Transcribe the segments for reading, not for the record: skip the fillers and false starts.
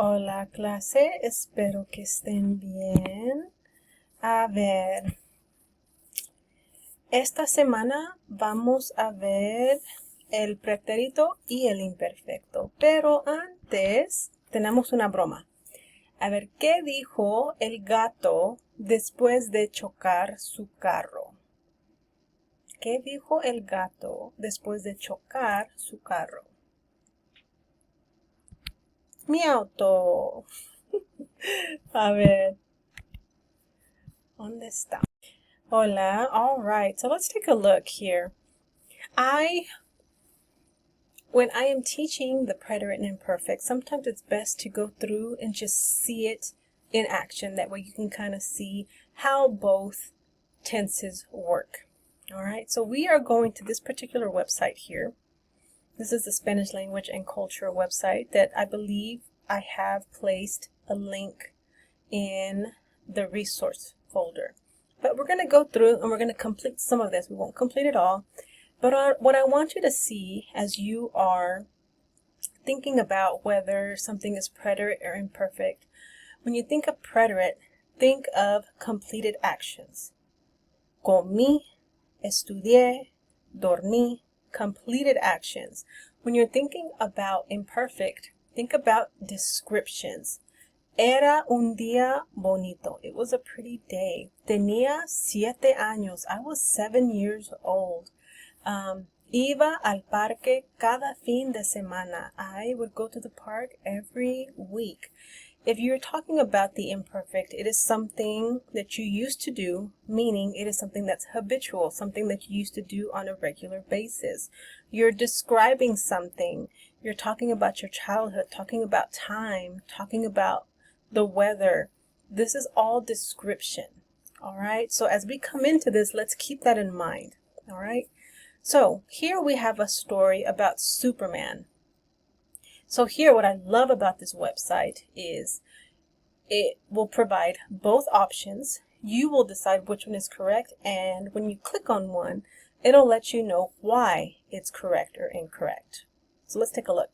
Hola clase, espero que estén bien. A ver, esta semana vamos a ver el pretérito y el imperfecto, pero antes tenemos una broma. A ver, ¿qué dijo el gato después de chocar su carro? ¿Qué dijo el gato después de chocar su carro? Mi auto. A ver, ¿dónde está? Hola. All right. So let's take a look here. When I am teaching the preterite and imperfect, sometimes it's best to go through and just see it in action. That way you can kind of see how both tenses work. All right. So we are going to this particular website here. This is the Spanish language and culture website that I believe I have placed a link in the resource folder. But we're going to go through and we're going to complete some of this. We won't complete it all. But what I want you to see as you are thinking about whether something is preterite or imperfect, when you think of preterite, think of completed actions. Comí, estudié, dormí, completed actions. When you're thinking about imperfect, think about descriptions. Era un día bonito. It was a pretty day. Tenía 7 años. I was 7 years old. Iba al parque cada fin de semana. I would go to the park every week. If you're talking about the imperfect, it is something that you used to do, meaning it is something that's habitual, something that you used to do on a regular basis. You're describing something. You're talking about your childhood, talking about time, talking about the weather. This is all description. All right. So as we come into this, let's keep that in mind. All right. So here we have a story about Superman. So here what I love about this website is it will provide both options. You will decide which one is correct, and when you click on one, it'll let you know why it's correct or incorrect. So let's take a look.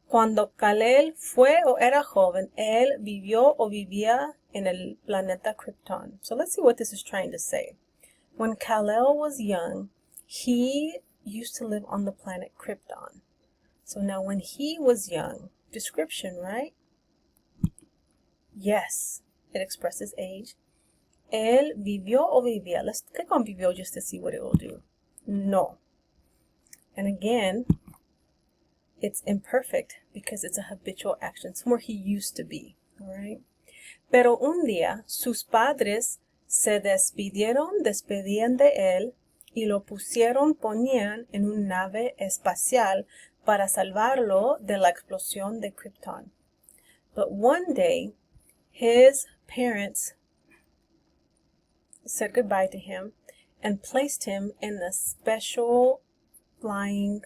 Cuando Kal-El fue o era joven, él vivió o vivía en el planeta Krypton. So let's see what this is trying to say. When Kal-El was young, he used to live on the planet Krypton. So now when he was young, description, right? Yes, it expresses age. Él vivió o vivía. Let's click on vivió just to see what it will do. No. And again, it's imperfect because it's a habitual action. It's where he used to be. All right. Pero un día, sus padres se despidieron de él y lo ponían en una nave espacial para salvarlo de la explosión de Krypton. But one day, his parents said goodbye to him and placed him in a special flying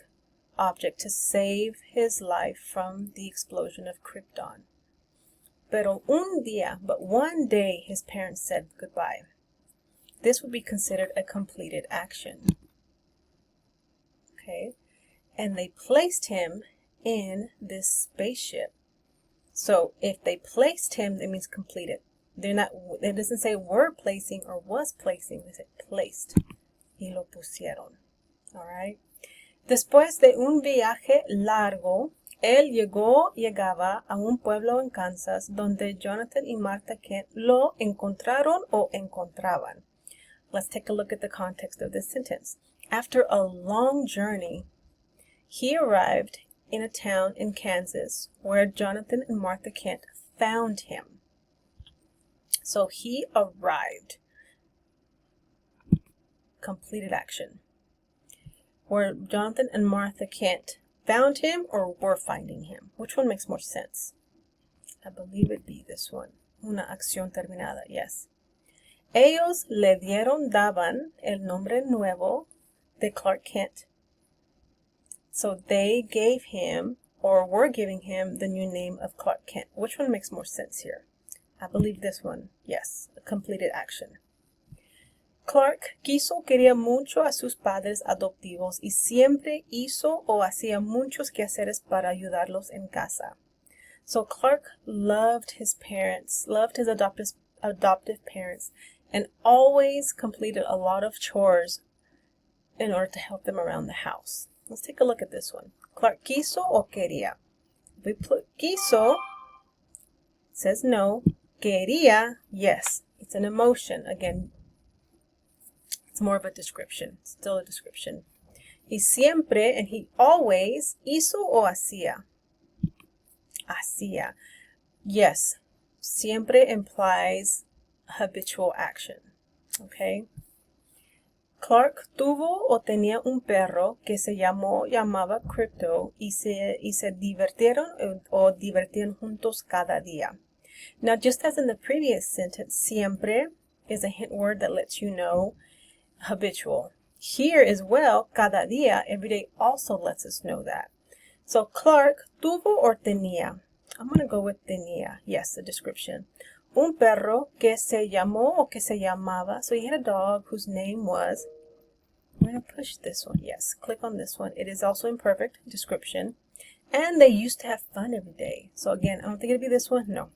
object to save his life from the explosion of Krypton. Pero un día, but one day, his parents said goodbye. This would be considered a completed action. Okay, and they placed him in this spaceship. So if they placed him, that means completed. They're not. It doesn't say were placing or was placing. They said placed. Y lo pusieron. All right. Después de un viaje largo, él llegaba a un pueblo en Kansas donde Jonathan y Martha Kent lo encontraron o encontraban. Let's take a look at the context of this sentence. After a long journey, he arrived in a town in Kansas where Jonathan and Martha Kent found him. So he arrived. Completed action. Where Jonathan and Martha Kent found him or were finding him. Which one makes more sense? I believe it'd be this one. Una acción terminada, yes. Ellos daban el nombre nuevo de Clark Kent. So they gave him or were giving him the new name of Clark Kent. Which one makes more sense here? I believe this one. Yes, a completed action. Clark quería mucho a sus padres adoptivos y siempre hizo o hacía muchos quehaceres para ayudarlos en casa. So Clark loved his parents, loved his adoptive parents, and always completed a lot of chores in order to help them around the house. Let's take a look at this one. Clark quiso o quería. If we put quiso, it says no. Quería, yes. It's an emotion. Again, it's more of a description. Still a description. He siempre, and he always, hizo o hacía. Hacía. Yes. Siempre implies habitual action. Okay. Clark tuvo o tenía un perro que se llamaba Crypto y se divirtieron o divertían juntos cada día. Now, just as in the previous sentence, siempre is a hint word that lets you know habitual. Here as well, cada día, every day, also lets us know that. So Clark tuvo or tenía. I'm going to go with tenía. Yes, the description. Un perro que se llamó o que se llamaba. So he had a dog whose name was. I'm going to push this one. Yes, click on this one. It is also imperfect description. And they used to have fun every day. So again, I don't think it'd be this one. No.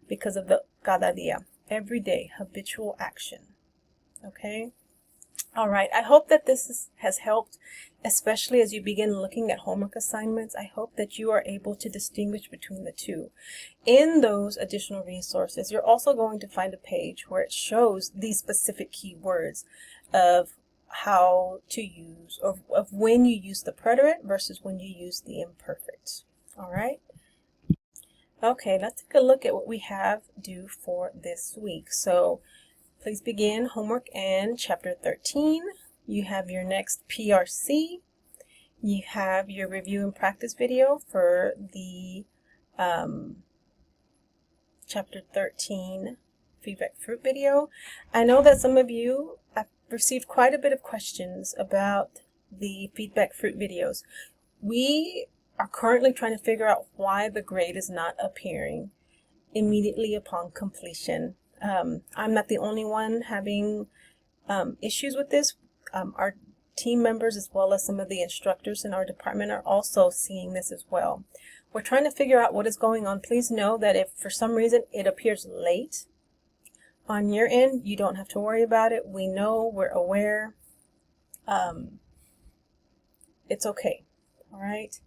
Because of the cada día. Every day, habitual action. Okay? All right. I hope that this has helped, especially as you begin looking at homework assignments. I hope that you are able to distinguish between the two. In those additional resources, you're also going to find a page where it shows these specific keywords of how to use, of when you use the preterite versus when you use the imperfect. All right. Okay, let's take a look at what we have due for this week. So please begin homework in chapter 13. You have your next PRC. You have your review and practice video for the chapter 13 feedback fruit video. I know that some of you have received quite a bit of questions about the feedback fruit videos. We are currently trying to figure out why the grade is not appearing immediately upon completion. I'm not the only one having issues with this. Our team members as well as some of the instructors in our department are also seeing this as well. We're trying to figure out what is going on. Please know that if for some reason it appears late on your end, you don't have to worry about it. We know, we're aware. It's okay. All right.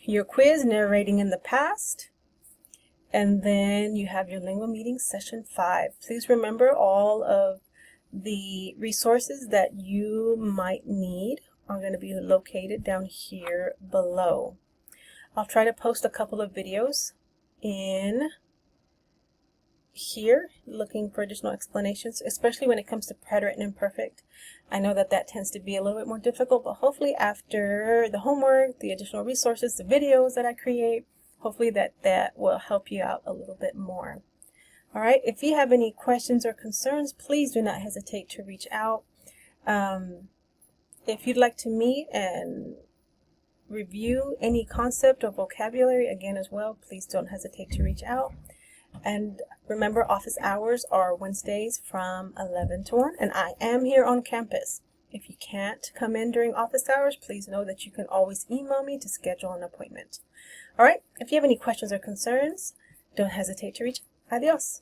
Your quiz, narrating in the past. And then you have your Lingua Meeting Session 5. Please remember all of the resources that you might need are going to be located down here below. I'll try to post a couple of videos in here looking for additional explanations, especially when it comes to preterite and imperfect. I know that that tends to be a little bit more difficult, but hopefully after the homework, the additional resources, the videos that I create, hopefully that will help you out a little bit more. All right, if you have any questions or concerns, please do not hesitate to reach out. If you'd like to meet and review any concept or vocabulary, again as well, please don't hesitate to reach out. And remember, office hours are Wednesdays from 11 to 1, and I am here on campus. If you can't come in during office hours, please know that you can always email me to schedule an appointment. All right, if you have any questions or concerns, don't hesitate to reach out. Adios.